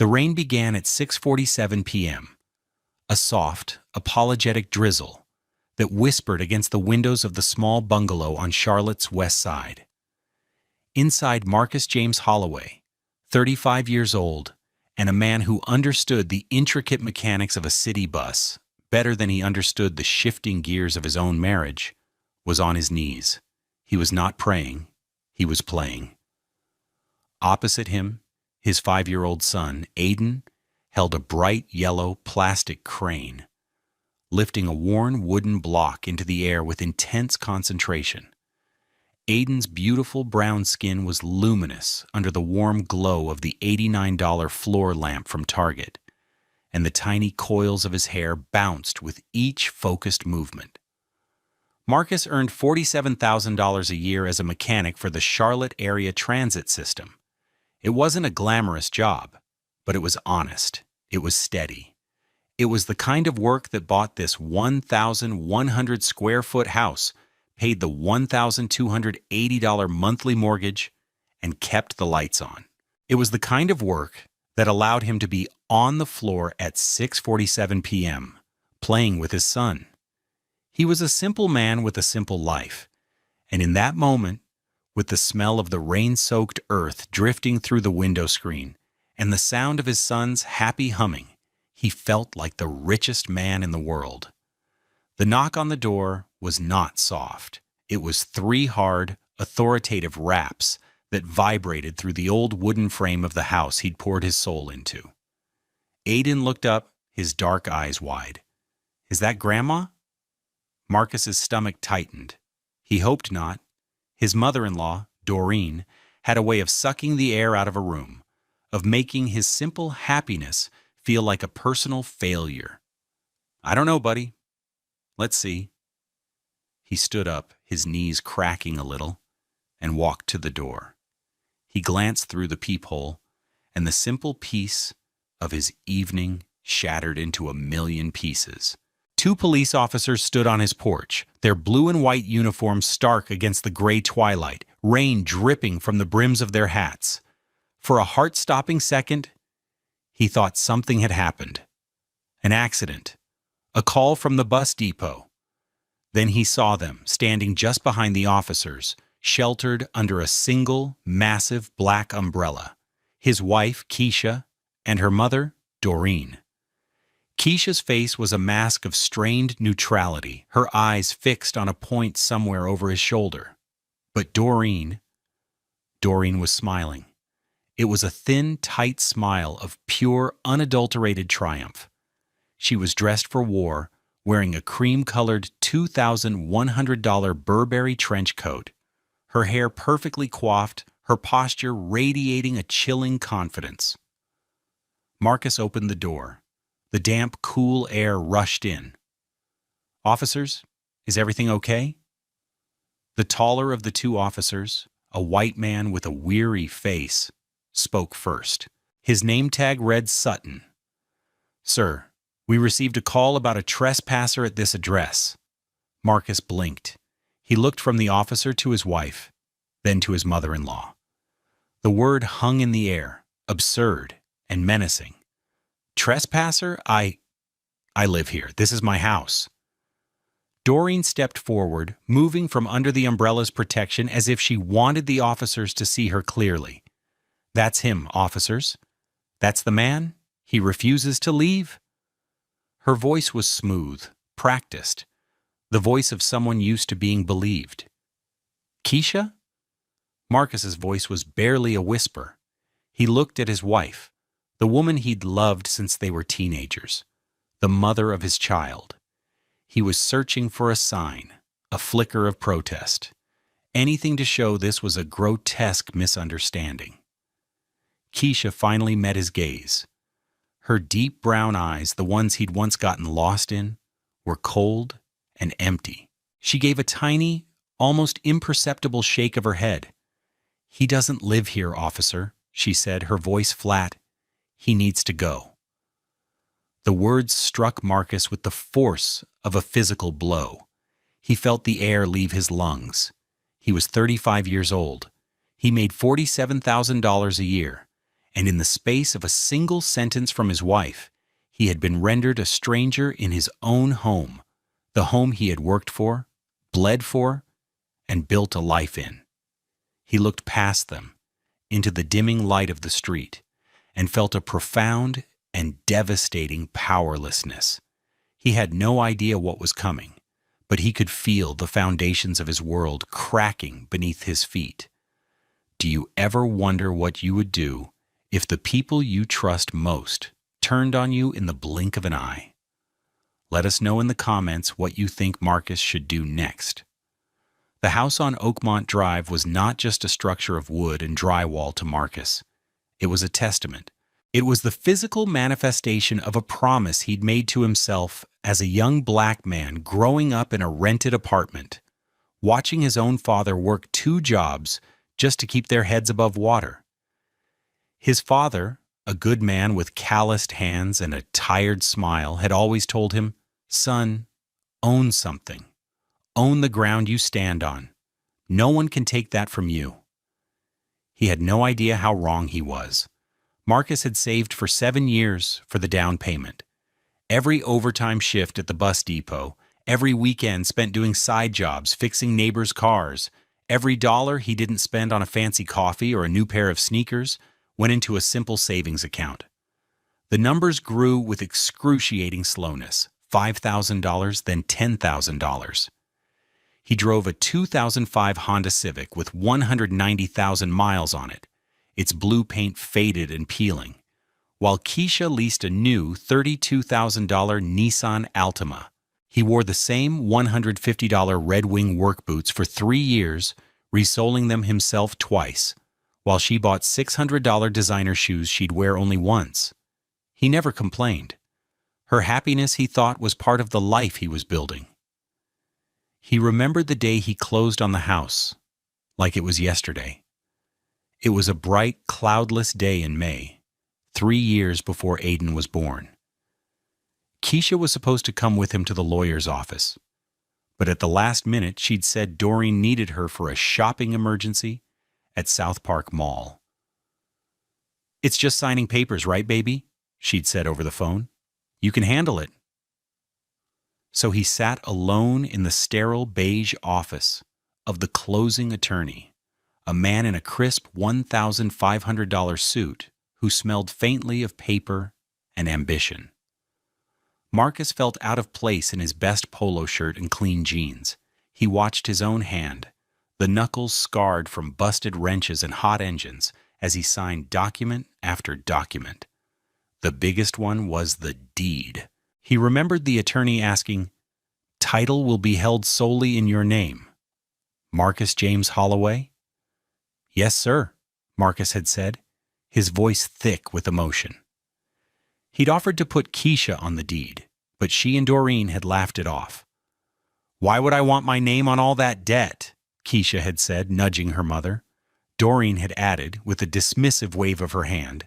The rain began at 6:47 p.m., a soft, apologetic drizzle that whispered against the windows of the small bungalow on Charlotte's west side. Inside, Marcus James Holloway, 35 years old, and a man who understood the intricate mechanics of a city bus better than he understood the shifting gears of his own marriage, was on his knees. He was not praying, he was playing. Opposite him, his 5-year-old son, Aiden, held a bright yellow plastic crane, lifting a worn wooden block into the air with intense concentration. Aiden's beautiful brown skin was luminous under the warm glow of the $89 floor lamp from Target, and the tiny coils of his hair bounced with each focused movement. Marcus earned $47,000 a year as a mechanic for the Charlotte area transit system. It wasn't a glamorous job, but it was honest. It was steady. It was the kind of work that bought this 1,100 square foot house, paid the $1,280 monthly mortgage, and kept the lights on. It was the kind of work that allowed him to be on the floor at 6:47 p.m., playing with his son. He was a simple man with a simple life, and in that moment, with the smell of the rain-soaked earth drifting through the window screen and the sound of his son's happy humming, he felt like the richest man in the world. The knock on the door was not soft. It was 3 hard, authoritative raps that vibrated through the old wooden frame of the house he'd poured his soul into. Aiden looked up, his dark eyes wide. "Is that Grandma?" Marcus's stomach tightened. He hoped not. His mother-in-law, Doreen, had a way of sucking the air out of a room, of making his simple happiness feel like a personal failure. "I don't know, buddy. Let's see." He stood up, his knees cracking a little, and walked to the door. He glanced through the peephole, and the simple peace of his evening shattered into a million pieces. 2 police officers stood on his porch, their blue and white uniforms stark against the gray twilight, rain dripping from the brims of their hats. For a heart-stopping second, he thought something had happened. An accident. A call from the bus depot. Then he saw them, standing just behind the officers, sheltered under a single, massive black umbrella. His wife, Keisha, and her mother, Doreen. Keisha's face was a mask of strained neutrality, her eyes fixed on a point somewhere over his shoulder. But Doreen was smiling. It was a thin, tight smile of pure, unadulterated triumph. She was dressed for war, wearing a cream-colored $2,100 Burberry trench coat, her hair perfectly coiffed, her posture radiating a chilling confidence. Marcus opened the door. The damp, cool air rushed in. "Officers, is everything okay?" The taller of the 2 officers, a white man with a weary face, spoke first. His name tag read Sutton. "Sir, we received a call about a trespasser at this address." Marcus blinked. He looked from the officer to his wife, then to his mother-in-law. The word hung in the air, absurd and menacing. "Trespasser? I live here. This is my house." Doreen stepped forward, moving from under the umbrella's protection as if she wanted the officers to see her clearly. "That's him, officers. That's the man. He refuses to leave." Her voice was smooth, practiced, the voice of someone used to being believed. "Keisha?" Marcus's voice was barely a whisper. He looked at his wife, the woman he'd loved since they were teenagers, the mother of his child. He was searching for a sign, a flicker of protest, anything to show this was a grotesque misunderstanding. Keisha finally met his gaze. Her deep brown eyes, the ones he'd once gotten lost in, were cold and empty. She gave a tiny, almost imperceptible shake of her head. "He doesn't live here, officer," she said, her voice flat. "He needs to go." The words struck Marcus with the force of a physical blow. He felt the air leave his lungs. He was 35 years old. He made $47,000 a year, and in the space of a single sentence from his wife, he had been rendered a stranger in his own home, the home he had worked for, bled for, and built a life in. He looked past them, into the dimming light of the street, and felt a profound and devastating powerlessness. He had no idea what was coming, but he could feel the foundations of his world cracking beneath his feet. Do you ever wonder what you would do if the people you trust most turned on you in the blink of an eye? Let us know in the comments what you think Marcus should do next. The house on Oakmont Drive was not just a structure of wood and drywall to Marcus. It was a testament. It was the physical manifestation of a promise he'd made to himself as a young black man growing up in a rented apartment, watching his own father work 2 jobs just to keep their heads above water. His father, a good man with calloused hands and a tired smile, had always told him, "Son, own something. Own the ground you stand on. No one can take that from you." He had no idea how wrong he was. Marcus had saved for 7 years for the down payment. Every overtime shift at the bus depot, every weekend spent doing side jobs, fixing neighbors' cars, every dollar he didn't spend on a fancy coffee or a new pair of sneakers went into a simple savings account. The numbers grew with excruciating slowness, $5,000, then $10,000. He drove a 2005 Honda Civic with 190,000 miles on it, its blue paint faded and peeling, while Keisha leased a new $32,000 Nissan Altima. He wore the same $150 Red Wing work boots for 3 years, resoling them himself twice, while she bought $600 designer shoes she'd wear only once. He never complained. Her happiness, he thought, was part of the life he was building. He remembered the day he closed on the house, like it was yesterday. It was a bright, cloudless day in May, 3 years before Aiden was born. Keisha was supposed to come with him to the lawyer's office, but at the last minute she'd said Doreen needed her for a shopping emergency at South Park Mall. "It's just signing papers, right, baby?" she'd said over the phone. "You can handle it." So he sat alone in the sterile beige office of the closing attorney, a man in a crisp $1,500 suit who smelled faintly of paper and ambition. Marcus felt out of place in his best polo shirt and clean jeans. He watched his own hand, the knuckles scarred from busted wrenches and hot engines, as he signed document after document. The biggest one was the deed. He remembered the attorney asking, "Title will be held solely in your name. Marcus James Holloway?" "Yes, sir," Marcus had said, his voice thick with emotion. He'd offered to put Keisha on the deed, but she and Doreen had laughed it off. "Why would I want my name on all that debt?" Keisha had said, nudging her mother. Doreen had added, with a dismissive wave of her hand,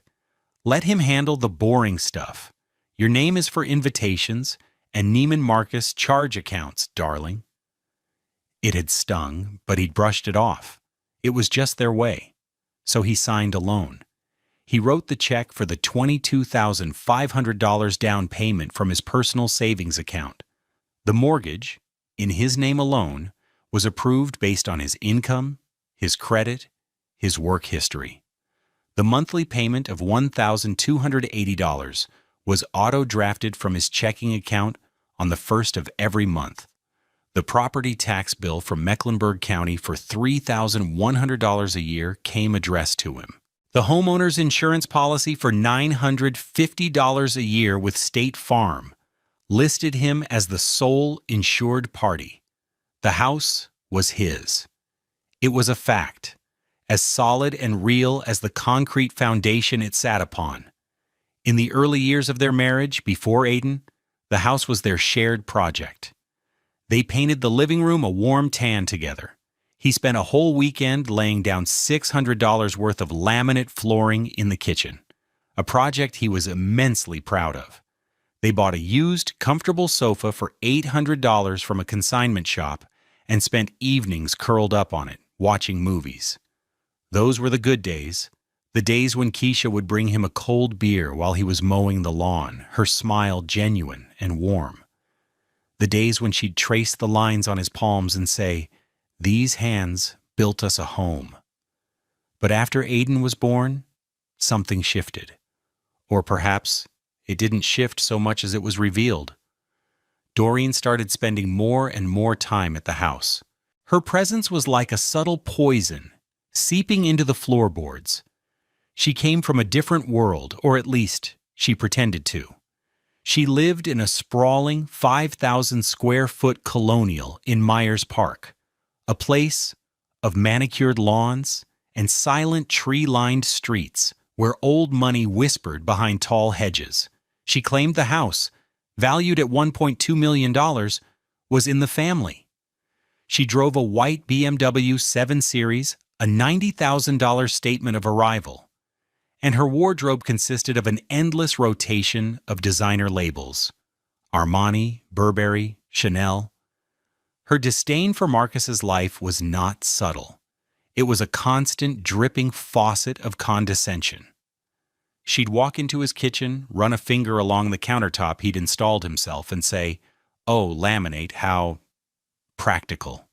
"Let him handle the boring stuff. Your name is for invitations and Neiman Marcus charge accounts, darling." It had stung, but he'd brushed it off. It was just their way. So he signed alone. He wrote the check for the $22,500 down payment from his personal savings account. The mortgage, in his name alone, was approved based on his income, his credit, his work history. The monthly payment of $1,280 was auto-drafted from his checking account on the 1st of every month. The property tax bill from Mecklenburg County for $3,100 a year came addressed to him. The homeowner's insurance policy for $950 a year with State Farm listed him as the sole insured party. The house was his. It was a fact, as solid and real as the concrete foundation it sat upon. In the early years of their marriage, before Aiden, the house was their shared project. They painted the living room a warm tan together. He spent a whole weekend laying down $600 worth of laminate flooring in the kitchen, a project he was immensely proud of. They bought a used, comfortable sofa for $800 from a consignment shop and spent evenings curled up on it, watching movies. Those were the good days, The days when Keisha would bring him a cold beer while he was mowing the lawn, her smile genuine and warm. The days when she'd trace the lines on his palms and say, "These hands built us a home." But after Aiden was born, something shifted. Or perhaps it didn't shift so much as it was revealed. Doreen started spending more and more time at the house. Her presence was like a subtle poison, seeping into the floorboards. She came from a different world, or at least she pretended to. She lived in a sprawling 5,000-square-foot colonial in Myers Park, a place of manicured lawns and silent tree-lined streets where old money whispered behind tall hedges. She claimed the house, valued at $1.2 million, was in the family. She drove a white BMW 7 Series, a $90,000 statement of arrival, and her wardrobe consisted of an endless rotation of designer labels: Armani, Burberry, Chanel. Her disdain for Marcus's life was not subtle. It was a constant dripping faucet of condescension. She'd walk into his kitchen, run a finger along the countertop he'd installed himself, and say, "Oh, laminate, how practical."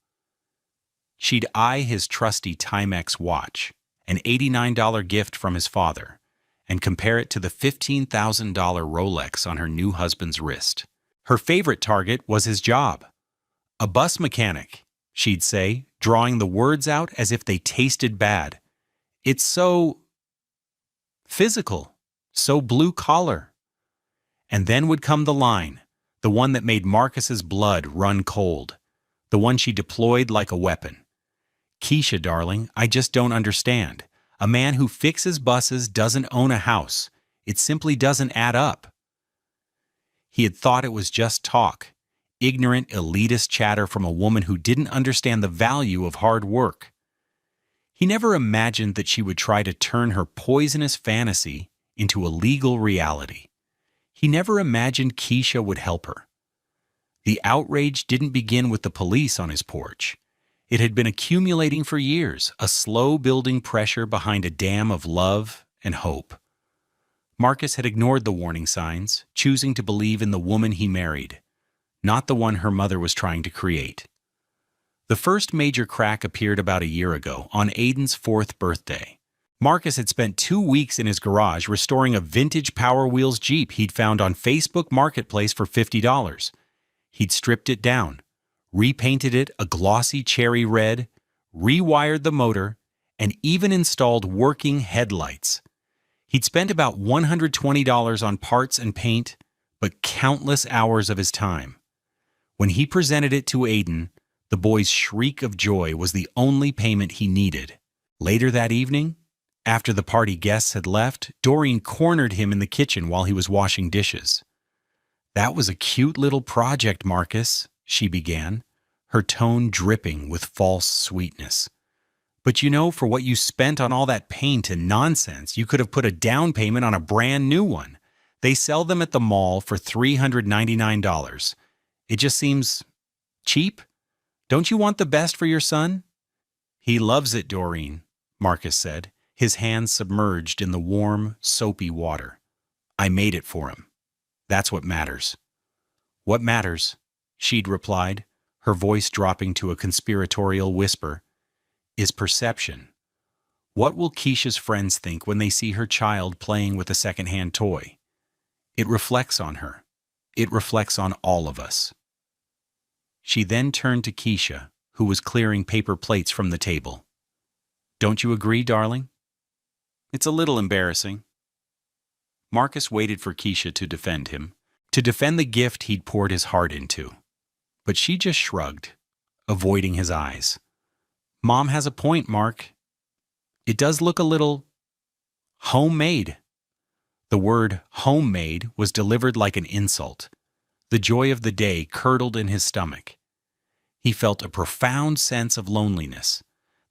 She'd eye his trusty Timex watch, an $89 gift from his father, and compare it to the $15,000 Rolex on her new husband's wrist. Her favorite target was his job. "A bus mechanic," she'd say, drawing the words out as if they tasted bad. "It's so physical, so blue-collar." And then would come the line, the one that made Marcus's blood run cold, the one she deployed like a weapon. "Keisha, darling, I just don't understand. A man who fixes buses doesn't own a house. It simply doesn't add up." He had thought it was just talk, ignorant, elitist chatter from a woman who didn't understand the value of hard work. He never imagined that she would try to turn her poisonous fantasy into a legal reality. He never imagined Keisha would help her. The outrage didn't begin with the police on his porch. It had been accumulating for years, a slow-building pressure behind a dam of love and hope. Marcus had ignored the warning signs, choosing to believe in the woman he married, not the one her mother was trying to create. The first major crack appeared about a year ago, on Aiden's 4th birthday. Marcus had spent 2 weeks in his garage restoring a vintage Power Wheels Jeep he'd found on Facebook Marketplace for $50. He'd stripped it down, repainted it a glossy cherry red, rewired the motor, and even installed working headlights. He'd spent about $120 on parts and paint, but countless hours of his time. When he presented it to Aiden, the boy's shriek of joy was the only payment he needed. Later that evening, after the party guests had left, Doreen cornered him in the kitchen while he was washing dishes. "That was a cute little project, Marcus," she began, her tone dripping with false sweetness. "But you know, for what you spent on all that paint and nonsense, you could have put a down payment on a brand new one. They sell them at the mall for $399. It just seems cheap. Don't you want the best for your son?" "He loves it, Doreen," Marcus said, his hands submerged in the warm, soapy water. "I made it for him. That's what matters." "What matters," she'd replied, her voice dropping to a conspiratorial whisper, "is perception. What will Keisha's friends think when they see her child playing with a second-hand toy? It reflects on her. It reflects on all of us." She then turned to Keisha, who was clearing paper plates from the table. "Don't you agree, darling?" "It's a little embarrassing." Marcus waited for Keisha to defend him, to defend the gift he'd poured his heart into. But she just shrugged, avoiding his eyes. "Mom has a point, Mark. It does look a little homemade." The word homemade was delivered like an insult. The joy of the day curdled in his stomach. He felt a profound sense of loneliness,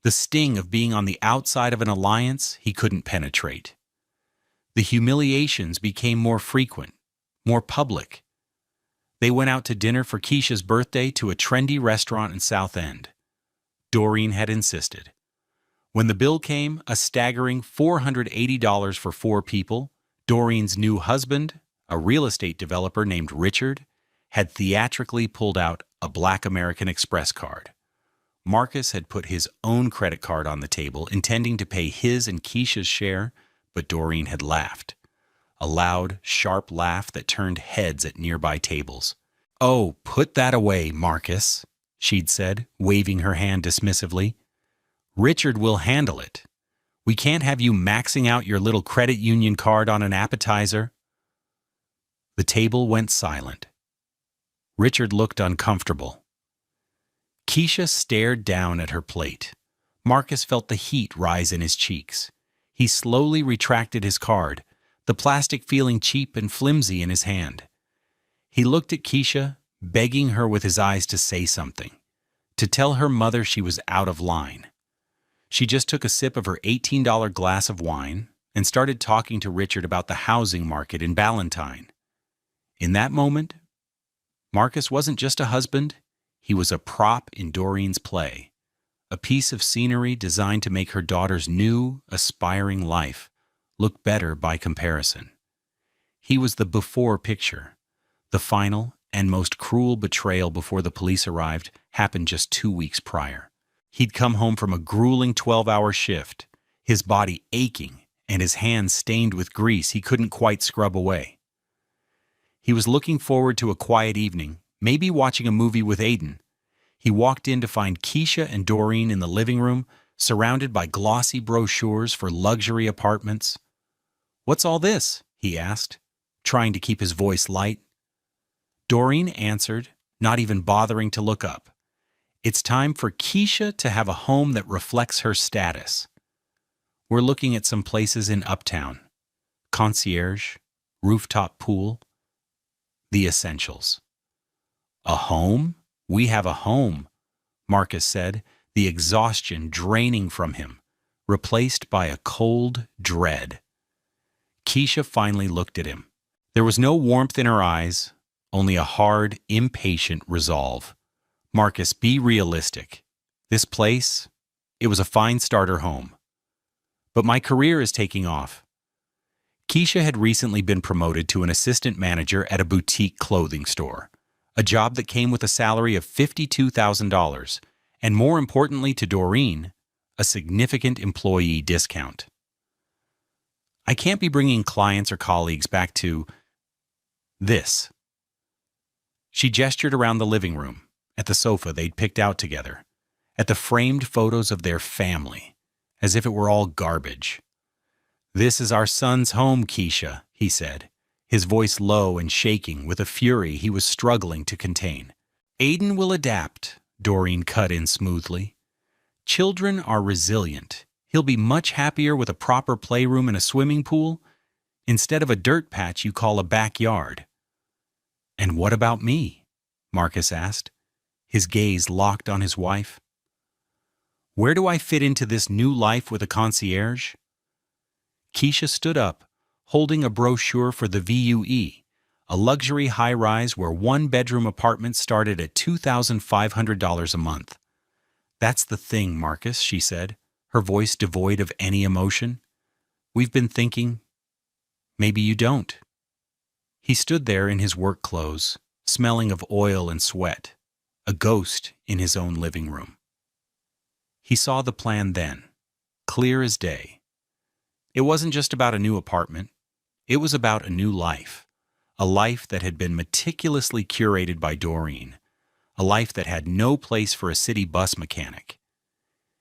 the sting of being on the outside of an alliance he couldn't penetrate. The humiliations became more frequent, more public. They went out to dinner for Keisha's birthday to a trendy restaurant in South End. Doreen had insisted. When the bill came, a staggering $480 for 4 people, Doreen's new husband, a real estate developer named Richard, had theatrically pulled out a Black American Express card. Marcus had put his own credit card on the table, intending to pay his and Keisha's share, but Doreen had laughed. A loud, sharp laugh that turned heads at nearby tables. "Oh, put that away, Marcus," she'd said, waving her hand dismissively. "Richard will handle it. We can't have you maxing out your little credit union card on an appetizer." The table went silent. Richard looked uncomfortable. Keisha stared down at her plate. Marcus felt the heat rise in his cheeks. He slowly retracted his card, the plastic feeling cheap and flimsy in his hand. He looked at Keisha, begging her with his eyes to say something, to tell her mother she was out of line. She just took a sip of her $18 glass of wine and started talking to Richard about the housing market in Ballantyne. In that moment, Marcus wasn't just a husband, he was a prop in Doreen's play, a piece of scenery designed to make her daughter's new, aspiring life look better by comparison. He was the before picture. The final and most cruel betrayal before the police arrived happened just 2 weeks prior. He'd come home from a grueling 12-hour shift, his body aching and his hands stained with grease he couldn't quite scrub away. He was looking forward to a quiet evening, maybe watching a movie with Aiden. He walked in to find Keisha and Doreen in the living room, surrounded by glossy brochures for luxury apartments. "What's all this?" he asked, trying to keep his voice light. Doreen answered, not even bothering to look up. "It's time for Keisha to have a home that reflects her status. We're looking at some places in Uptown. Concierge, rooftop pool, the essentials." "A home? We have a home," Marcus said, the exhaustion draining from him, replaced by a cold dread. Keisha finally looked at him. There was no warmth in her eyes, only a hard, impatient resolve. "Marcus, be realistic. This place, it was a fine starter home. But my career is taking off." Keisha had recently been promoted to an assistant manager at a boutique clothing store, a job that came with a salary of $52,000, and more importantly to Doreen, a significant employee discount. "I can't be bringing clients or colleagues back to this." She gestured around the living room, at the sofa they'd picked out together, at the framed photos of their family, as if it were all garbage. "This is our son's home, Keisha," he said, his voice low and shaking with a fury he was struggling to contain. "Aiden will adapt," Doreen cut in smoothly. "Children are resilient. He'll be much happier with a proper playroom and a swimming pool, instead of a dirt patch you call a backyard." "And what about me?" Marcus asked, his gaze locked on his wife. "Where do I fit into this new life with a concierge?" Keisha stood up, holding a brochure for the VUE, a luxury high-rise where one-bedroom apartments started at $2,500 a month. "That's the thing, Marcus," she said, her voice devoid of any emotion. "We've been thinking, maybe you don't." He stood there in his work clothes, smelling of oil and sweat, a ghost in his own living room. He saw the plan then, clear as day. It wasn't just about a new apartment. It was about a new life, a life that had been meticulously curated by Doreen, a life that had no place for a city bus mechanic.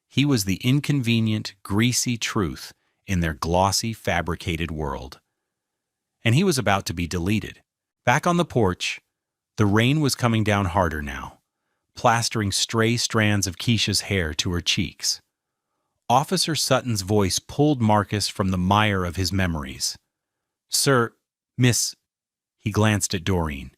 He was the inconvenient, greasy truth in their glossy, fabricated world. And he was about to be deleted. Back on the porch, the rain was coming down harder now, plastering stray strands of Keisha's hair to her cheeks. Officer Sutton's voice pulled Marcus from the mire of his memories. "Sir, Miss," he glanced at Doreen.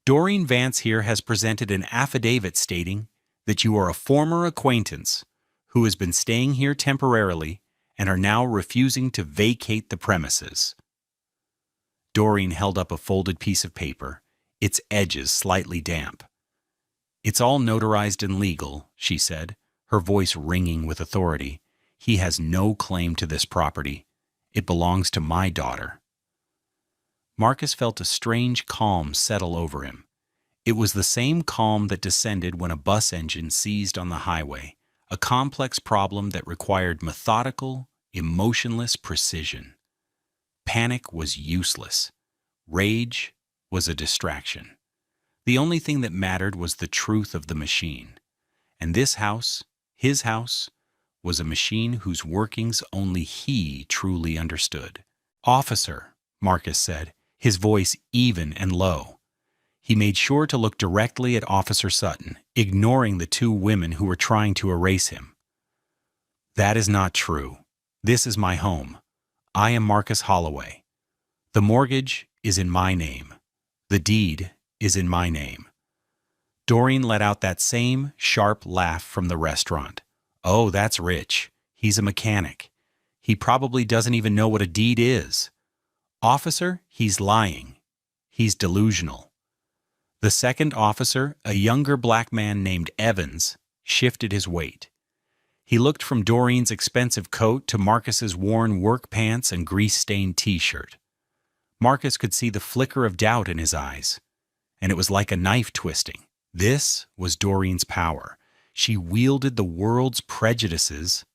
"Doreen Vance here has presented an affidavit stating that you are a former acquaintance who has been staying here temporarily and are now refusing to vacate the premises." Doreen held up a folded piece of paper, its edges slightly damp. "It's all notarized and legal," she said, her voice ringing with authority. He has no claim to this property. It belongs to my daughter." Marcus felt a strange calm settle over him. It was the same calm that descended when a bus engine seized on the highway, a complex problem that required methodical, emotionless precision. Panic was useless. Rage was a distraction. The only thing that mattered was the truth of the machine. And this house, his house, was a machine whose workings only he truly understood. "Officer," Marcus said, his voice even and low. He made sure to look directly at Officer Sutton, ignoring the two women who were trying to erase him. "That is not true. This is my home. I am Marcus Holloway. The mortgage is in my name. The deed is in my name." Doreen let out that same sharp laugh from the restaurant. "Oh, that's rich. He's a mechanic. He probably doesn't even know what a deed is. Officer, he's lying. He's delusional." The second officer, a younger black man named Evans, shifted his weight. He looked from Doreen's expensive coat to Marcus's worn work pants and grease-stained t-shirt. Marcus could see the flicker of doubt in his eyes, and it was like a knife twisting. This was Doreen's power. She wielded the world's prejudices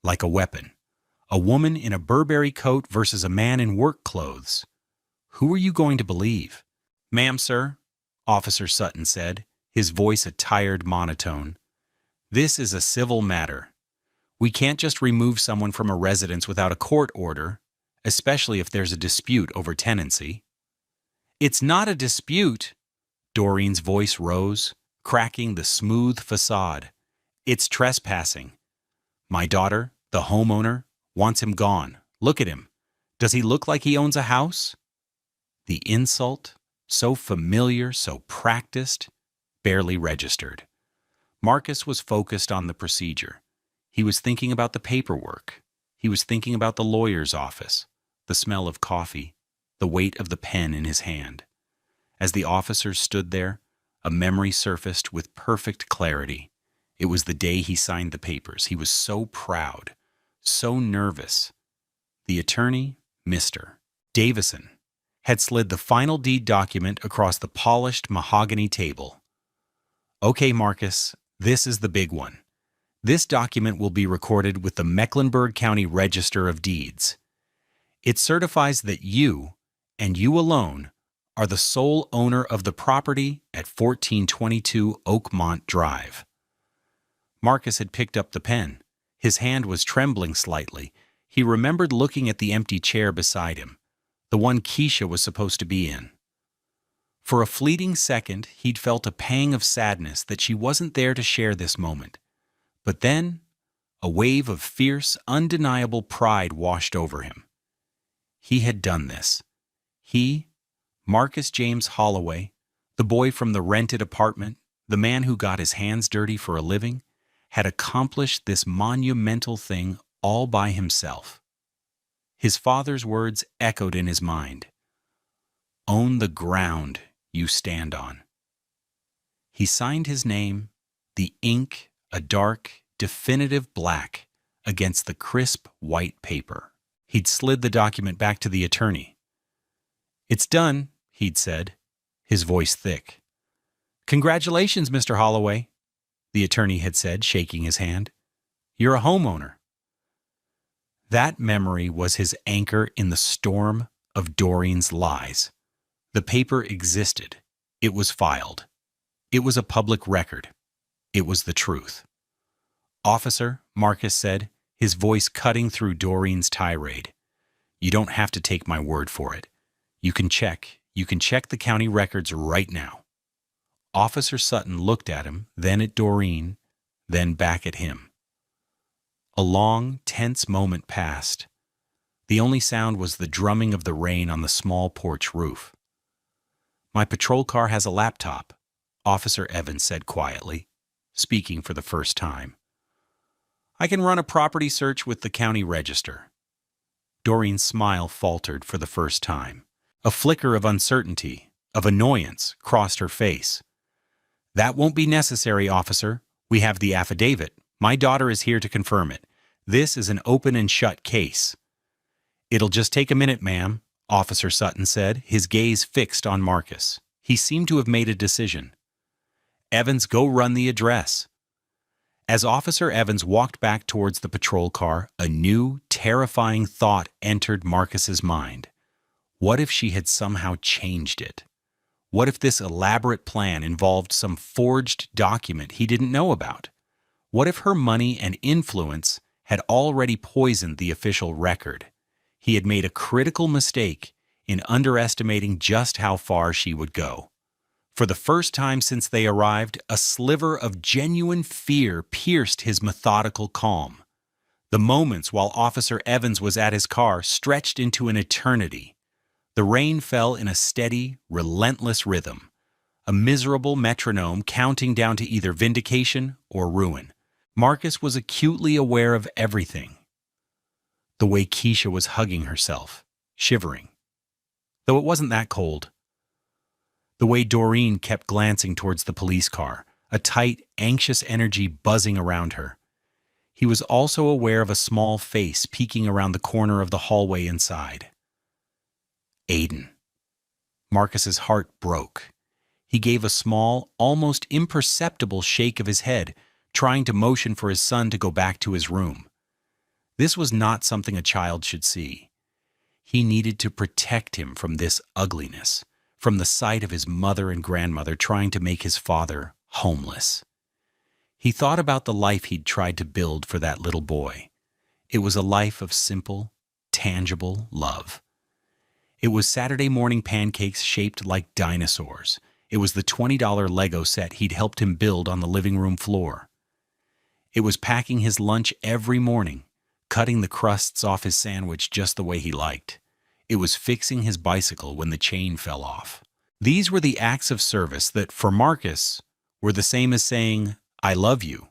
like a weapon. A woman in a Burberry coat versus a man in work clothes. Who are you going to believe? "Ma'am, sir," Officer Sutton said, his voice a tired monotone. "This is a civil matter. We can't just remove someone from a residence without a court order, especially if there's a dispute over tenancy." "It's not a dispute," Doreen's voice rose, cracking the smooth facade. "It's trespassing. My daughter, the homeowner, wants him gone. Look at him. Does he look like he owns a house?" The insult, so familiar, so practiced, barely registered. Marcus was focused on the procedure. He was thinking about the paperwork. He was thinking about the lawyer's office, the smell of coffee, the weight of the pen in his hand. As the officers stood there, a memory surfaced with perfect clarity. It was the day he signed the papers. He was so proud, so nervous. The attorney, Mr. Davison, had slid the final deed document across the polished mahogany table. "Okay, Marcus, this is the big one. This document will be recorded with the Mecklenburg County Register of Deeds. It certifies that you, and you alone, are the sole owner of the property at 1422 Oakmont Drive." Marcus had picked up the pen. His hand was trembling slightly. He remembered looking at the empty chair beside him, the one Keisha was supposed to be in. For a fleeting second, he'd felt a pang of sadness that she wasn't there to share this moment. But then, a wave of fierce, undeniable pride washed over him. He had done this. He, Marcus James Holloway, the boy from the rented apartment, the man who got his hands dirty for a living, had accomplished this monumental thing all by himself. His father's words echoed in his mind. "Own the ground you stand on." He signed his name, the ink a dark, definitive black against the crisp white paper. He'd slid the document back to the attorney. "It's done," he'd said, his voice thick. "Congratulations, Mr. Holloway," the attorney had said, shaking his hand. "You're a homeowner." That memory was his anchor in the storm of Doreen's lies. The paper existed. It was filed. It was a public record. It was the truth. "Officer," Marcus said, his voice cutting through Doreen's tirade, "you don't have to take my word for it. You can check the county records right now." Officer Sutton looked at him, then at Doreen, then back at him. A long, tense moment passed. The only sound was the drumming of the rain on the small porch roof. "My patrol car has a laptop," Officer Evans said quietly, speaking for the first time. "I can run a property search with the county register." Doreen's smile faltered for the first time. A flicker of uncertainty, of annoyance, crossed her face. "That won't be necessary, officer. We have the affidavit. My daughter is here to confirm it. This is an open and shut case. It'll just take a minute, ma'am, Officer Sutton said, his gaze fixed on Marcus. He seemed to have made a decision. Evans, go run the address. As Officer Evans walked back towards the patrol car, a new, terrifying thought entered Marcus's mind. What if she had somehow changed it? What if this elaborate plan involved some forged document he didn't know about? What if her money and influence had already poisoned the official record? He had made a critical mistake in underestimating just how far she would go. For the first time since they arrived, a sliver of genuine fear pierced his methodical calm. The moments while Officer Evans was at his car stretched into an eternity. The rain fell in a steady, relentless rhythm, a miserable metronome counting down to either vindication or ruin. Marcus was acutely aware of everything. The way Keisha was hugging herself, shivering, though it wasn't that cold. The way Doreen kept glancing towards the police car, a tight, anxious energy buzzing around her. He was also aware of a small face peeking around the corner of the hallway inside. Aiden. Marcus's heart broke. He gave a small, almost imperceptible shake of his head, trying to motion for his son to go back to his room. This was not something a child should see. He needed to protect him from this ugliness, from the sight of his mother and grandmother trying to make his father homeless. He thought about the life he'd tried to build for that little boy. It was a life of simple, tangible love. It was Saturday morning pancakes shaped like dinosaurs. It was the $20 Lego set he'd helped him build on the living room floor. It was packing his lunch every morning, cutting the crusts off his sandwich just the way he liked. It was fixing his bicycle when the chain fell off. These were the acts of service that, for Marcus, were the same as saying, "I love you."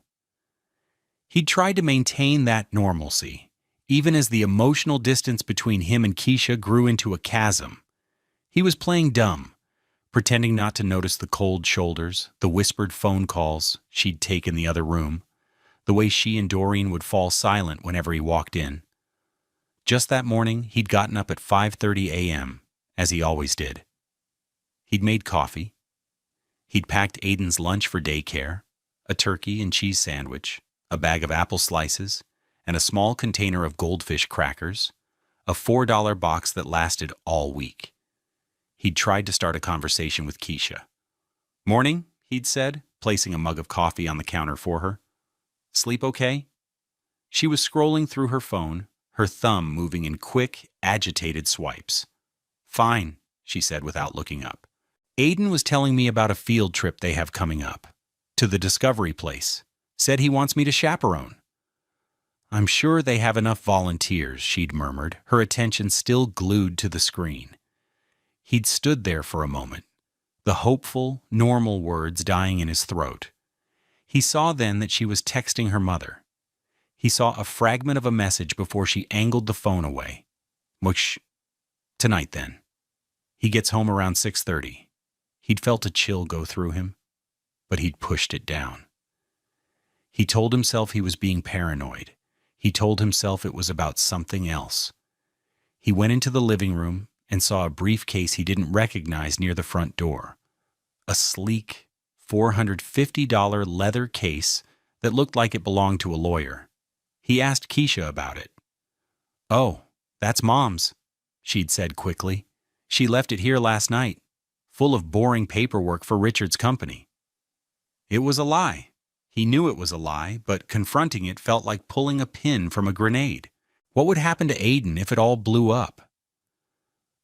He'd tried to maintain that normalcy, even as the emotional distance between him and Keisha grew into a chasm. He was playing dumb, pretending not to notice the cold shoulders, the whispered phone calls she'd take in the other room, the way she and Doreen would fall silent whenever he walked in. Just that morning, he'd gotten up at 5:30 a.m., as he always did. He'd made coffee. He'd packed Aiden's lunch for daycare, a turkey and cheese sandwich, a bag of apple slices, and a small container of goldfish crackers, a $4 box that lasted all week. He'd tried to start a conversation with Keisha. "Morning," he'd said, placing a mug of coffee on the counter for her. "Sleep okay?" She was scrolling through her phone, her thumb moving in quick, agitated swipes. "Fine," she said without looking up. "Aiden was telling me about a field trip they have coming up. To the Discovery Place. Said he wants me to chaperone." "I'm sure they have enough volunteers," she'd murmured, her attention still glued to the screen. He'd stood there for a moment, the hopeful, normal words dying in his throat. He saw then that she was texting her mother. He saw a fragment of a message before she angled the phone away. "Mush. Tonight, then." He gets home around 6:30. He'd felt a chill go through him, but he'd pushed it down. He told himself he was being paranoid. He told himself it was about something else. He went into the living room and saw a briefcase he didn't recognize near the front door. A sleek, $450 leather case that looked like it belonged to a lawyer. He asked Keisha about it. "Oh, that's Mom's," she'd said quickly. "She left it here last night, full of boring paperwork for Richard's company." It was a lie. He knew it was a lie, but confronting it felt like pulling a pin from a grenade. What would happen to Aiden if it all blew up?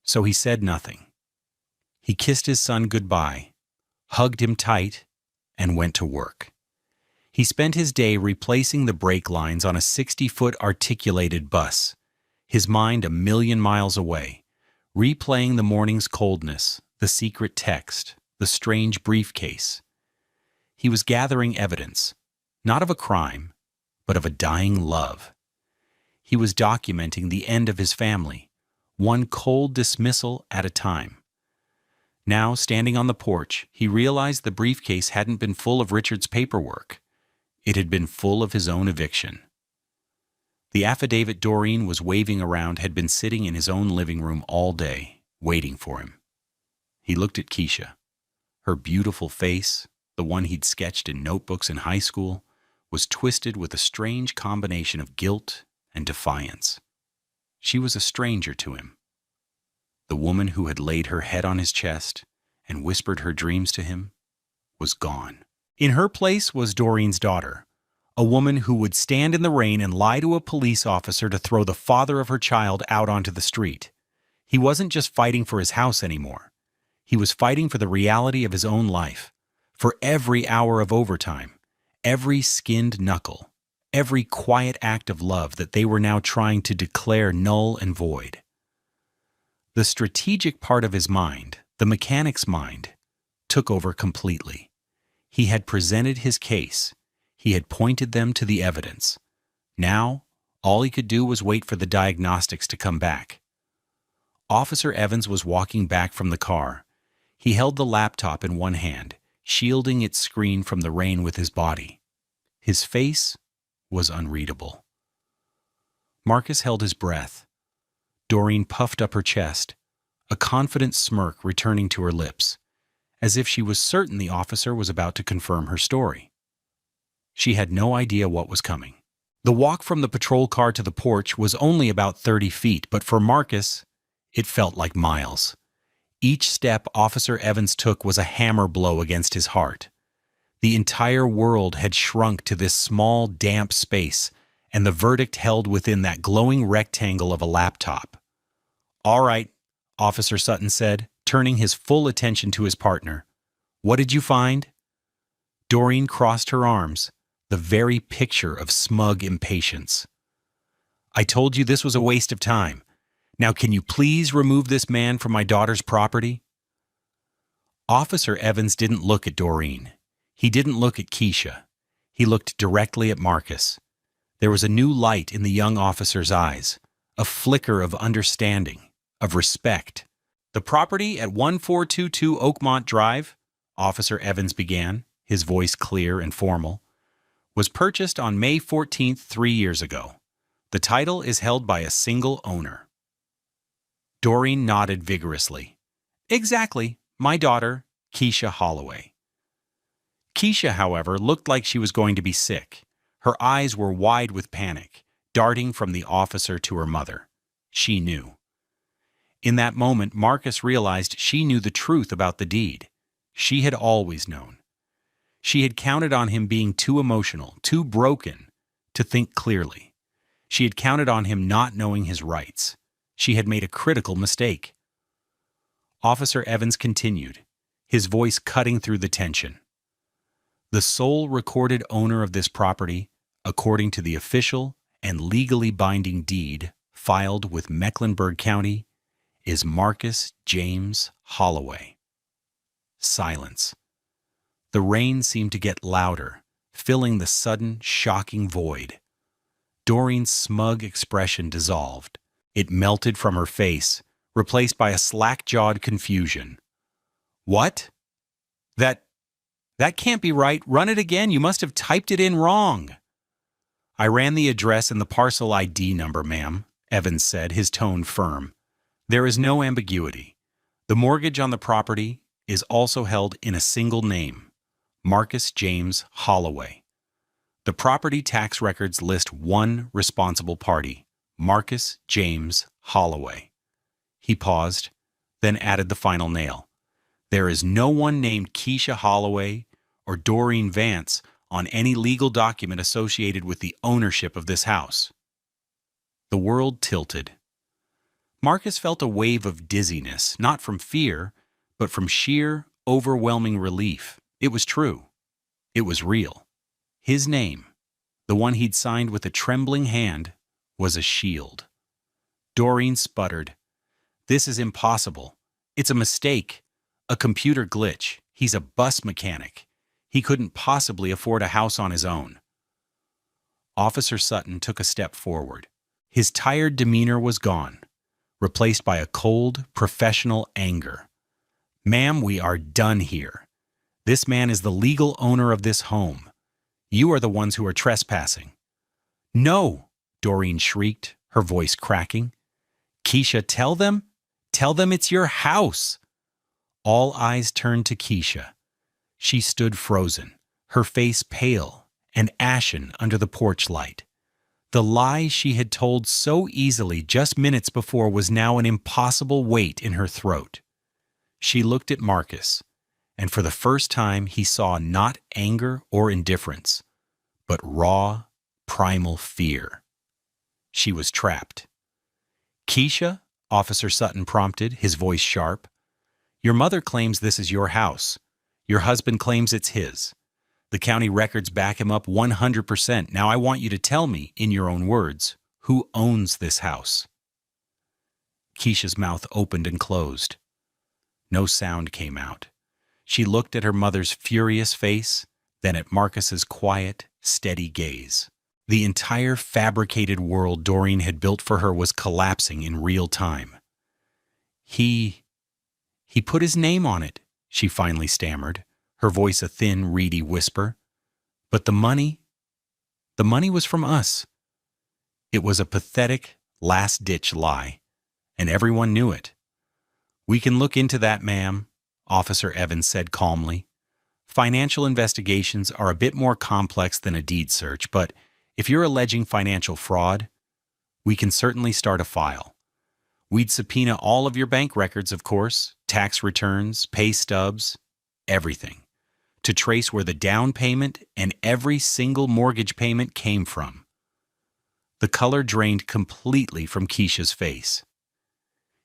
So he said nothing. He kissed his son goodbye, hugged him tight, and went to work. He spent his day replacing the brake lines on a 60-foot articulated bus, his mind a million miles away, replaying the morning's coldness, the secret text, the strange briefcase. He was gathering evidence, not of a crime, but of a dying love. He was documenting the end of his family, one cold dismissal at a time. Now, standing on the porch, he realized the briefcase hadn't been full of Richard's paperwork. It had been full of his own eviction. The affidavit Doreen was waving around had been sitting in his own living room all day, waiting for him. He looked at Keisha. Her beautiful face, the one he'd sketched in notebooks in high school, was twisted with a strange combination of guilt and defiance. She was a stranger to him. The woman who had laid her head on his chest and whispered her dreams to him was gone. In her place was Doreen's daughter, a woman who would stand in the rain and lie to a police officer to throw the father of her child out onto the street. He wasn't just fighting for his house anymore. He was fighting for the reality of his own life, for every hour of overtime, every skinned knuckle, every quiet act of love that they were now trying to declare null and void. The strategic part of his mind, the mechanic's mind, took over completely. He had presented his case. He had pointed them to the evidence. Now, all he could do was wait for the diagnostics to come back. Officer Evans was walking back from the car. He held the laptop in one hand, shielding its screen from the rain with his body. His face was unreadable. Marcus held his breath. Doreen puffed up her chest, a confident smirk returning to her lips, as if she was certain the officer was about to confirm her story. She had no idea what was coming. The walk from the patrol car to the porch was only about 30 feet, but for Marcus, it felt like miles. Each step Officer Evans took was a hammer blow against his heart. The entire world had shrunk to this small, damp space, and the verdict held within that glowing rectangle of a laptop. "All right," Officer Sutton said, turning his full attention to his partner. "What did you find?" Doreen crossed her arms, the very picture of smug impatience. "I told you this was a waste of time. Now can you please remove this man from my daughter's property?" Officer Evans didn't look at Doreen. He didn't look at Keisha. He looked directly at Marcus. There was a new light in the young officer's eyes, a flicker of understanding, of respect. "The property at 1422 Oakmont Drive," Officer Evans began, his voice clear and formal, "was purchased on May 14th, 3 years ago. The title is held by a single owner." Doreen nodded vigorously. "Exactly, my daughter, Keisha Holloway." Keisha, however, looked like she was going to be sick. Her eyes were wide with panic, darting from the officer to her mother. She knew. In that moment, Marcus realized she knew the truth about the deed. She had always known. She had counted on him being too emotional, too broken, to think clearly. She had counted on him not knowing his rights. She had made a critical mistake. Officer Evans continued, his voice cutting through the tension. "The sole recorded owner of this property, according to the official and legally binding deed filed with Mecklenburg County, is Marcus James Holloway." Silence. The rain seemed to get louder, filling the sudden, shocking void. Doreen's smug expression dissolved. It melted from her face, replaced by a slack-jawed confusion. "What? That can't be right. Run it again. You must have typed it in wrong." "I ran the address and the parcel ID number, ma'am," Evans said, his tone firm. "There is no ambiguity. The mortgage on the property is also held in a single name, Marcus James Holloway. The property tax records list one responsible party, Marcus James Holloway." He paused, then added the final nail. "There is no one named Keisha Holloway or Doreen Vance on any legal document associated with the ownership of this house." The world tilted. Marcus felt a wave of dizziness, not from fear, but from sheer, overwhelming relief. It was true. It was real. His name, the one he'd signed with a trembling hand, was a shield. Doreen sputtered. "This is impossible. It's a mistake. A computer glitch. He's a bus mechanic. He couldn't possibly afford a house on his own." Officer Sutton took a step forward. His tired demeanor was gone, replaced by a cold, professional anger. "Ma'am, we are done here. This man is the legal owner of this home. You are the ones who are trespassing." "No!" Doreen shrieked, her voice cracking. Keisha, tell them? Tell them it's your house! All eyes turned to Keisha. She stood frozen, her face pale and ashen under the porch light. The lie she had told so easily just minutes before was now an impossible weight in her throat. She looked at Marcus, and for the first time he saw not anger or indifference, but raw, primal fear. She was trapped. Keisha, Officer Sutton prompted, his voice sharp. Your mother claims this is your house. Your husband claims it's his. The county records back him up 100%. Now I want you to tell me, in your own words, who owns this house. Keisha's mouth opened and closed. No sound came out. She looked at her mother's furious face, then at Marcus's quiet, steady gaze. The entire fabricated world Doreen had built for her was collapsing in real time. He put his name on it, she finally stammered, her voice a thin, reedy whisper. But the money was from us. It was a pathetic, last-ditch lie, and everyone knew it. We can look into that, ma'am, Officer Evans said calmly. Financial investigations are a bit more complex than a deed search, but if you're alleging financial fraud, we can certainly start a file. We'd subpoena all of your bank records, of course, tax returns, pay stubs, everything, to trace where the down payment and every single mortgage payment came from. The color drained completely from Keisha's face.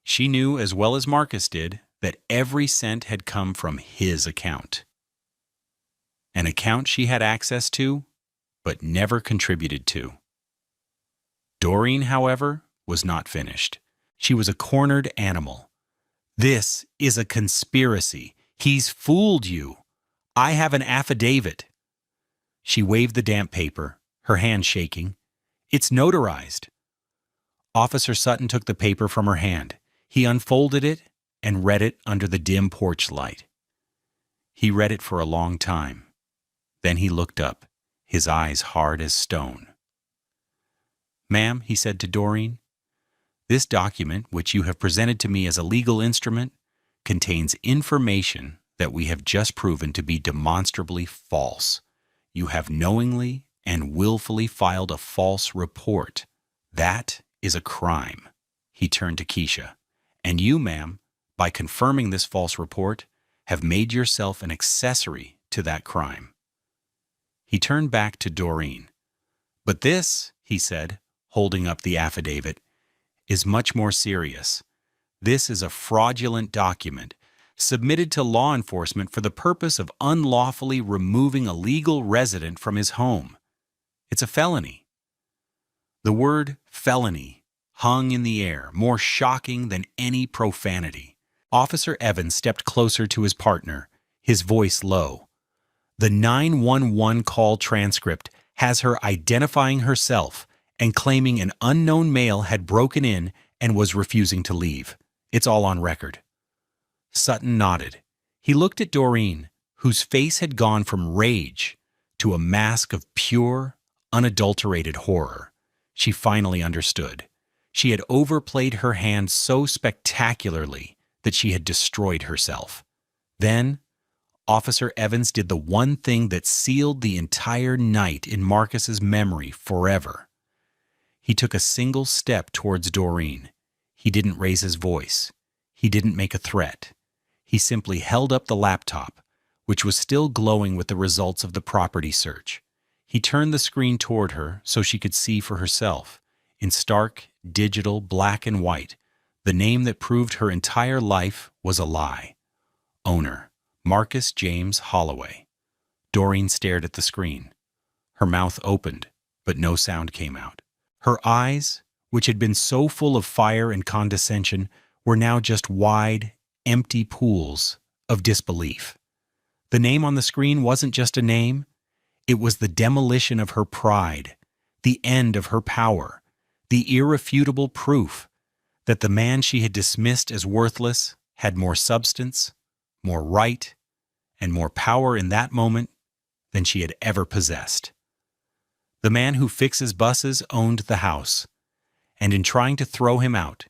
She knew, as well as Marcus did, that every cent had come from his account. An account she had access to, but never contributed to. Doreen, however, was not finished. She was a cornered animal. This is a conspiracy. He's fooled you. I have an affidavit. She waved the damp paper, her hand shaking. It's notarized. Officer Sutton took the paper from her hand. He unfolded it and read it under the dim porch light. He read it for a long time. Then he looked up, his eyes hard as stone. Ma'am, he said to Doreen, this document, which you have presented to me as a legal instrument, contains information that we have just proven to be demonstrably false. You have knowingly and willfully filed a false report. That is a crime. He turned to Keisha. And you, ma'am, by confirming this false report, have made yourself an accessory to that crime. He turned back to Doreen. But this, he said, holding up the affidavit, is much more serious. This is a fraudulent document submitted to law enforcement for the purpose of unlawfully removing a legal resident from his home. It's a felony. The word felony hung in the air, more shocking than any profanity. Officer Evans stepped closer to his partner, his voice low. The 911 call transcript has her identifying herself and claiming an unknown male had broken in and was refusing to leave. It's all on record. Sutton nodded. He looked at Doreen, whose face had gone from rage to a mask of pure, unadulterated horror. She finally understood. She had overplayed her hand so spectacularly that she had destroyed herself. Then, Officer Evans did the one thing that sealed the entire night in Marcus's memory forever. He took a single step towards Doreen. He didn't raise his voice. He didn't make a threat. He simply held up the laptop, which was still glowing with the results of the property search. He turned the screen toward her so she could see for herself, in stark, digital black and white, the name that proved her entire life was a lie. Owner, Marcus James Holloway. Doreen stared at the screen. Her mouth opened, but no sound came out. Her eyes, which had been so full of fire and condescension, were now just wide, empty pools of disbelief. The name on the screen wasn't just a name. It was the demolition of her pride, the end of her power, the irrefutable proof that the man she had dismissed as worthless had more substance, more right, and more power in that moment than she had ever possessed. The man who fixes buses owned the house, and in trying to throw him out,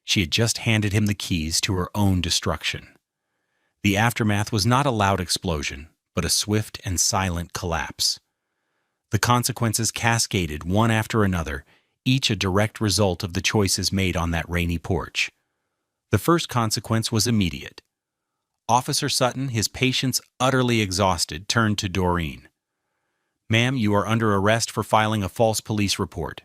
she had just handed him the keys to her own destruction. The aftermath was not a loud explosion, but a swift and silent collapse. The consequences cascaded one after another, each a direct result of the choices made on that rainy porch. The first consequence was immediate. Officer Sutton, his patience utterly exhausted, turned to Doreen. "Ma'am, you are under arrest for filing a false police report."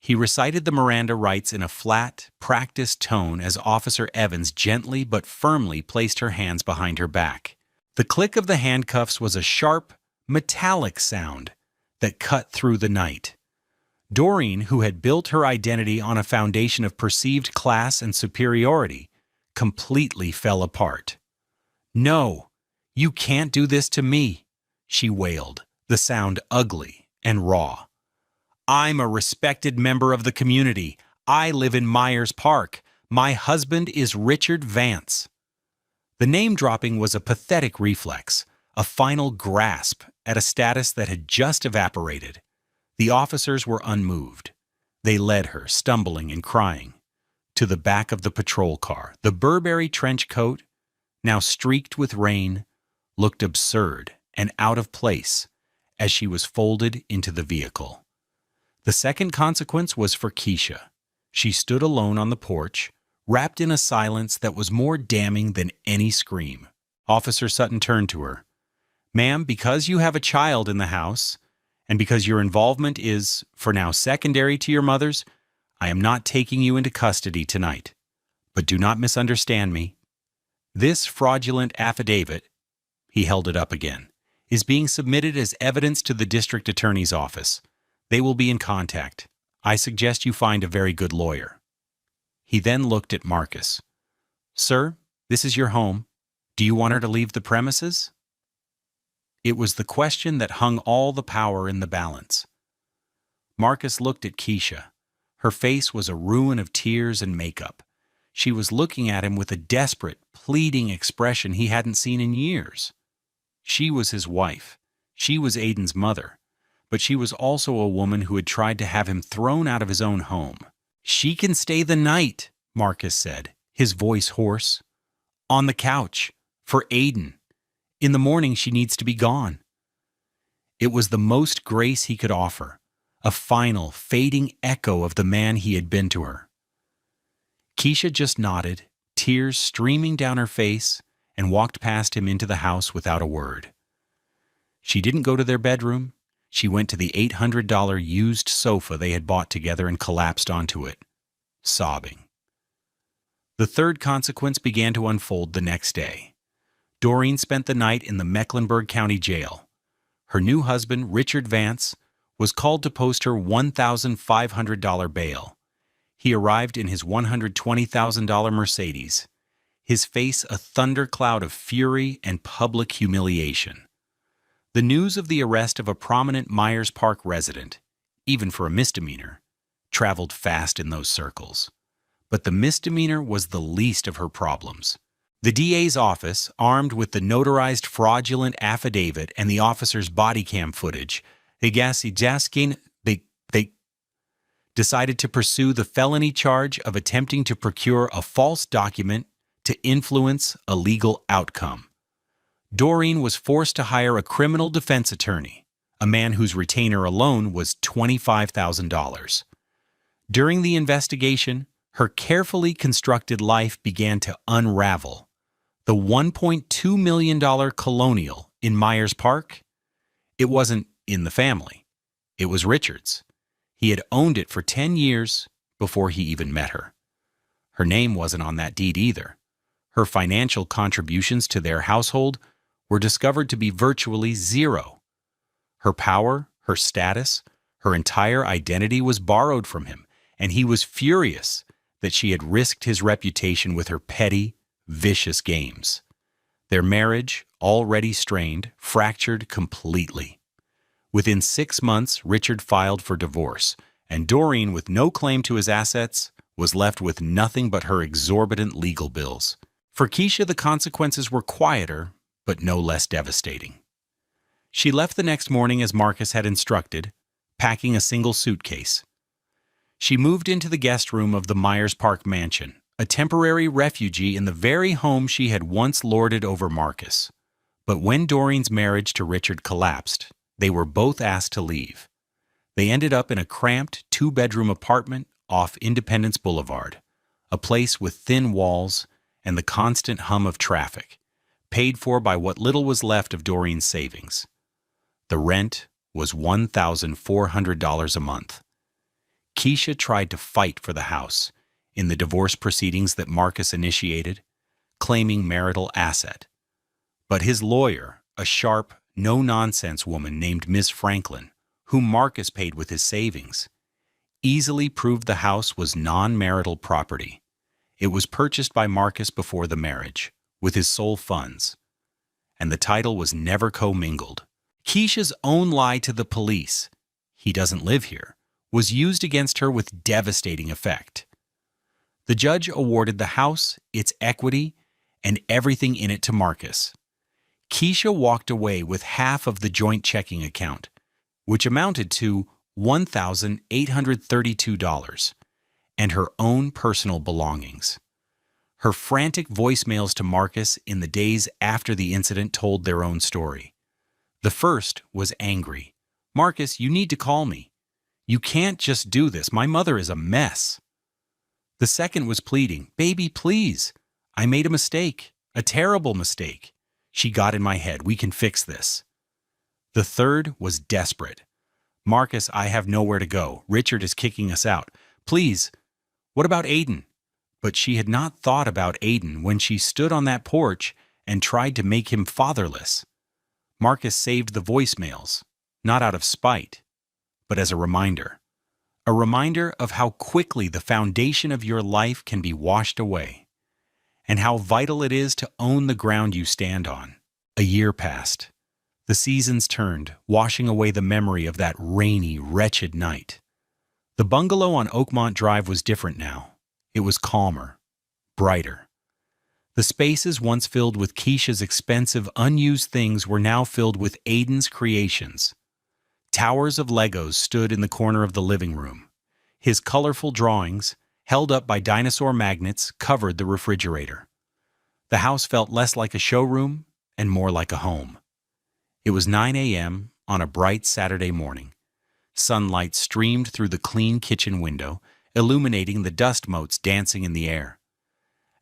He recited the Miranda rights in a flat, practiced tone as Officer Evans gently but firmly placed her hands behind her back. The click of the handcuffs was a sharp, metallic sound that cut through the night. Doreen, who had built her identity on a foundation of perceived class and superiority, completely fell apart. "No, you can't do this to me," she wailed, the sound ugly and raw. "I'm a respected member of the community. I live in Myers Park. My husband is Richard Vance." The name-dropping was a pathetic reflex, a final grasp at a status that had just evaporated. The officers were unmoved. They led her, stumbling and crying, to the back of the patrol car. The Burberry trench coat, now streaked with rain, looked absurd and out of place as she was folded into the vehicle. The second consequence was for Keisha. She stood alone on the porch, wrapped in a silence that was more damning than any scream. Officer Sutton turned to her. "Ma'am, because you have a child in the house, and because your involvement is, for now, secondary to your mother's, I am not taking you into custody tonight. But do not misunderstand me. This fraudulent affidavit," he held it up again, "is being submitted as evidence to the district attorney's office. They will be in contact. I suggest you find a very good lawyer." He then looked at Marcus. "Sir, this is your home. Do you want her to leave the premises?" It was the question that hung all the power in the balance. Marcus looked at Keisha. Her face was a ruin of tears and makeup. She was looking at him with a desperate, pleading expression he hadn't seen in years. She was his wife. She was Aiden's mother. But she was also a woman who had tried to have him thrown out of his own home. "She can stay the night," Marcus said, his voice hoarse. "On the couch. For Aiden. In the morning she needs to be gone." It was the most grace he could offer, a final, fading echo of the man he had been to her. Keisha just nodded, tears streaming down her face, and walked past him into the house without a word. She didn't go to their bedroom. She went to the $800 used sofa they had bought together and collapsed onto it, sobbing. The third consequence began to unfold the next day. Doreen spent the night in the Mecklenburg County Jail. Her new husband, Richard Vance, was called to post her $1,500 bail. He arrived in his $120,000 Mercedes, his face a thundercloud of fury and public humiliation. The news of the arrest of a prominent Myers Park resident, even for a misdemeanor, traveled fast in those circles. But the misdemeanor was the least of her problems. The DA's office, armed with the notarized fraudulent affidavit and the officer's body cam footage, they decided to pursue the felony charge of attempting to procure a false document to influence a legal outcome. Doreen was forced to hire a criminal defense attorney, a man whose retainer alone was $25,000. During the investigation, her carefully constructed life began to unravel. The $1.2 million colonial in Myers Park? It wasn't in the family. It was Richard's. He had owned it for 10 years before he even met her. Her name wasn't on that deed either. Her financial contributions to their household were discovered to be virtually zero. Her power, her status, her entire identity was borrowed from him, and he was furious that she had risked his reputation with her petty, vicious games. Their marriage, already strained, fractured completely. Within 6 months, Richard filed for divorce, and Doreen, with no claim to his assets, was left with nothing but her exorbitant legal bills. For Keisha, the consequences were quieter, but no less devastating. She left the next morning as Marcus had instructed, packing a single suitcase. She moved into the guest room of the Myers Park mansion, a temporary refugee in the very home she had once lorded over Marcus. But when Doreen's marriage to Richard collapsed, they were both asked to leave. They ended up in a cramped, two-bedroom apartment off Independence Boulevard, a place with thin walls and the constant hum of traffic, paid for by what little was left of Doreen's savings. The rent was $1,400 a month. Keisha tried to fight for the house in the divorce proceedings that Marcus initiated, claiming marital asset. But his lawyer, a sharp, no-nonsense woman named Miss Franklin, whom Marcus paid with his savings, easily proved the house was non-marital property. It was purchased by Marcus before the marriage, with his sole funds, and the title was never commingled. Keisha's own lie to the police, "He doesn't live here," was used against her with devastating effect. The judge awarded the house, its equity, and everything in it to Marcus. Keisha walked away with half of the joint checking account, which amounted to $1,832, and her own personal belongings. Her frantic voicemails to Marcus in the days after the incident told their own story. The first was angry. "Marcus, you need to call me. You can't just do this. My mother is a mess." The second was pleading. "Baby, please. I made a mistake. A terrible mistake. She got in my head. We can fix this." The third was desperate. "Marcus, I have nowhere to go. Richard is kicking us out. Please, what about Aiden?" But she had not thought about Aiden when she stood on that porch and tried to make him fatherless. Marcus saved the voicemails, not out of spite, but as a reminder of how quickly the foundation of your life can be washed away, and how vital it is to own the ground you stand on. A year passed. The seasons turned, washing away the memory of that rainy, wretched night. The bungalow on Oakmont Drive was different now. It was calmer, brighter. The spaces once filled with Keisha's expensive, unused things were now filled with Aiden's creations. Towers of Legos stood in the corner of the living room. His colorful drawings, held up by dinosaur magnets, covered the refrigerator. The house felt less like a showroom and more like a home. It was 9 a.m. on a bright Saturday morning. Sunlight streamed through the clean kitchen window, illuminating the dust motes dancing in the air.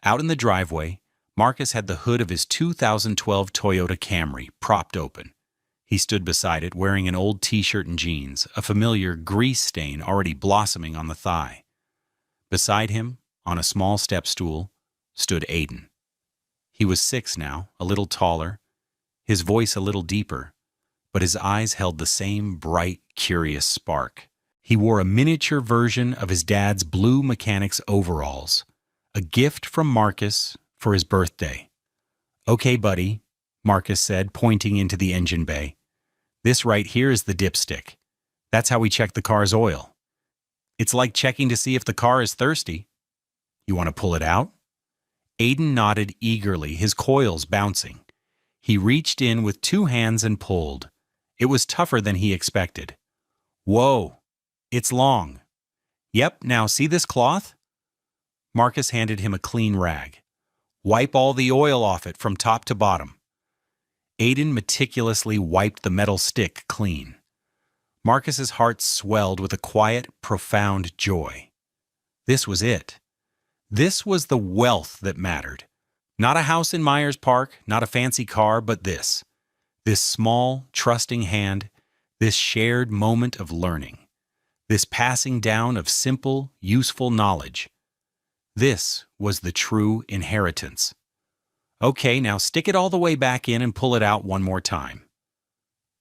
Out in the driveway, Marcus had the hood of his 2012 Toyota Camry propped open. He stood beside it wearing an old t-shirt and jeans, a familiar grease stain already blossoming on the thigh. Beside him, on a small step stool, stood Aiden. He was 6 now, a little taller, his voice a little deeper, but his eyes held the same bright, curious spark. He wore a miniature version of his dad's blue mechanics overalls, a gift from Marcus for his birthday. "Okay, buddy," Marcus said, pointing into the engine bay. "This right here is the dipstick. That's how we check the car's oil. It's like checking to see if the car is thirsty. You want to pull it out?" Aiden nodded eagerly, his coils bouncing. He reached in with 2 hands and pulled. It was tougher than he expected. "Whoa, it's long." "Yep, now see this cloth?" Marcus handed him a clean rag. "Wipe all the oil off it from top to bottom." Aiden meticulously wiped the metal stick clean. Marcus's heart swelled with a quiet, profound joy. This was it. This was the wealth that mattered. Not a house in Myers Park, not a fancy car, but this. This small, trusting hand, this shared moment of learning, this passing down of simple, useful knowledge. This was the true inheritance. "Okay, now stick it all the way back in and pull it out one more time,"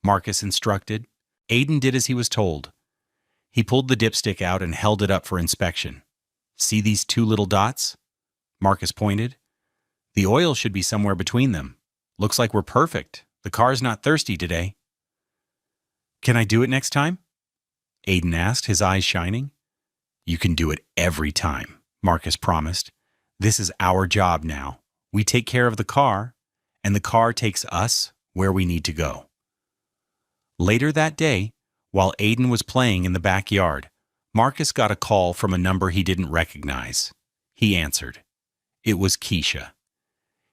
Marcus instructed. Aiden did as he was told. He pulled the dipstick out and held it up for inspection. "See these 2 little dots?" Marcus pointed. "The oil should be somewhere between them. Looks like we're perfect. The car's not thirsty today." "Can I do it next time?" Aiden asked, his eyes shining. "You can do it every time," Marcus promised. "This is our job now. We take care of the car, and the car takes us where we need to go." Later that day, while Aiden was playing in the backyard, Marcus got a call from a number he didn't recognize. He answered. It was Keisha.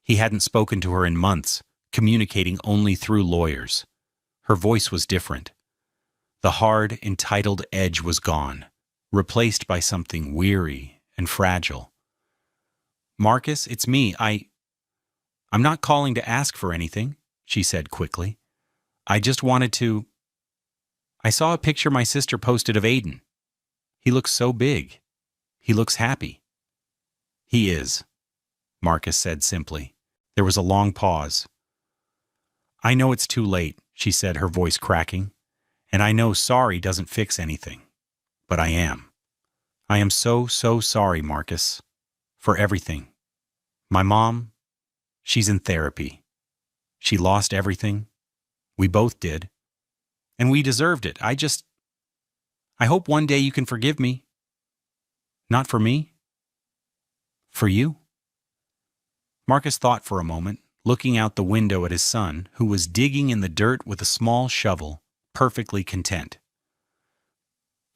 He hadn't spoken to her in months, communicating only through lawyers. Her voice was different. The hard, entitled edge was gone, replaced by something weary and fragile. Marcus, it's me. I'm not calling to ask for anything, she said quickly. I just wanted to... I saw a picture my sister posted of Aiden. He looks so big. He looks happy. He is, Marcus said simply. There was a long pause. I know it's too late, she said, her voice cracking. And I know sorry doesn't fix anything. But I am. I am so sorry, Marcus. For everything. My mom, she's in therapy. She lost everything. We both did. And we deserved it. I hope one day you can forgive me. Not for me. For you. Marcus thought for a moment, looking out the window at his son, who was digging in the dirt with a small shovel, perfectly content.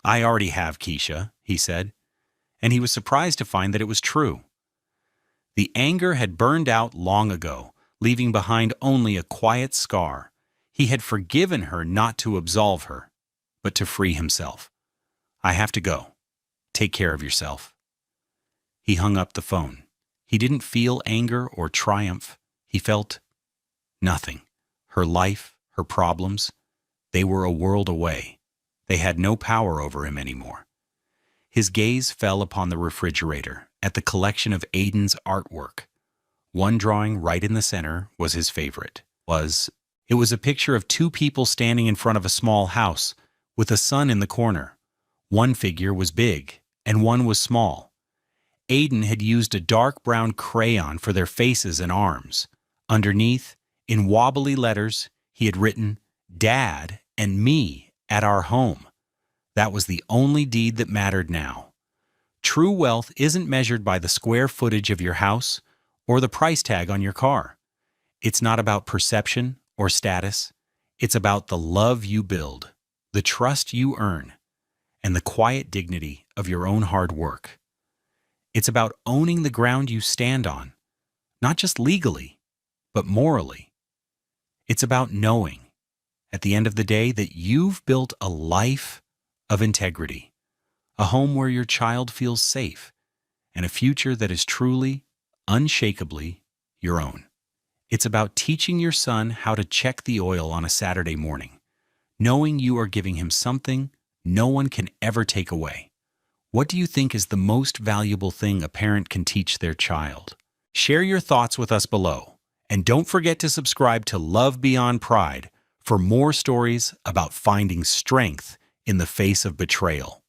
I already have Keisha, he said, and he was surprised to find that it was true. The anger had burned out long ago, leaving behind only a quiet scar. He had forgiven her not to absolve her, but to free himself. I have to go. Take care of yourself. He hung up the phone. He didn't feel anger or triumph. He felt nothing. Her life, her problems, they were a world away. They had no power over him anymore. His gaze fell upon the refrigerator, at the collection of Aiden's artwork. One drawing right in the center was his favorite. It was a picture of two people standing in front of a small house, with a sun in the corner. One figure was big, and one was small. Aiden had used a dark brown crayon for their faces and arms. Underneath, in wobbly letters, he had written, Dad and me at our home. That was the only deed that mattered now. True wealth isn't measured by the square footage of your house or the price tag on your car. It's not about perception or status. It's about the love you build, the trust you earn, and the quiet dignity of your own hard work. It's about owning the ground you stand on, not just legally, but morally. It's about knowing, at the end of the day, that you've built a life of integrity, a home where your child feels safe, and a future that is truly, unshakably your own. It's about teaching your son how to check the oil on a Saturday morning, knowing you are giving him something no one can ever take away. What do you think is the most valuable thing a parent can teach their child? Share your thoughts with us below, and don't forget to subscribe to Love Beyond Pride for more stories about finding strength in the face of betrayal.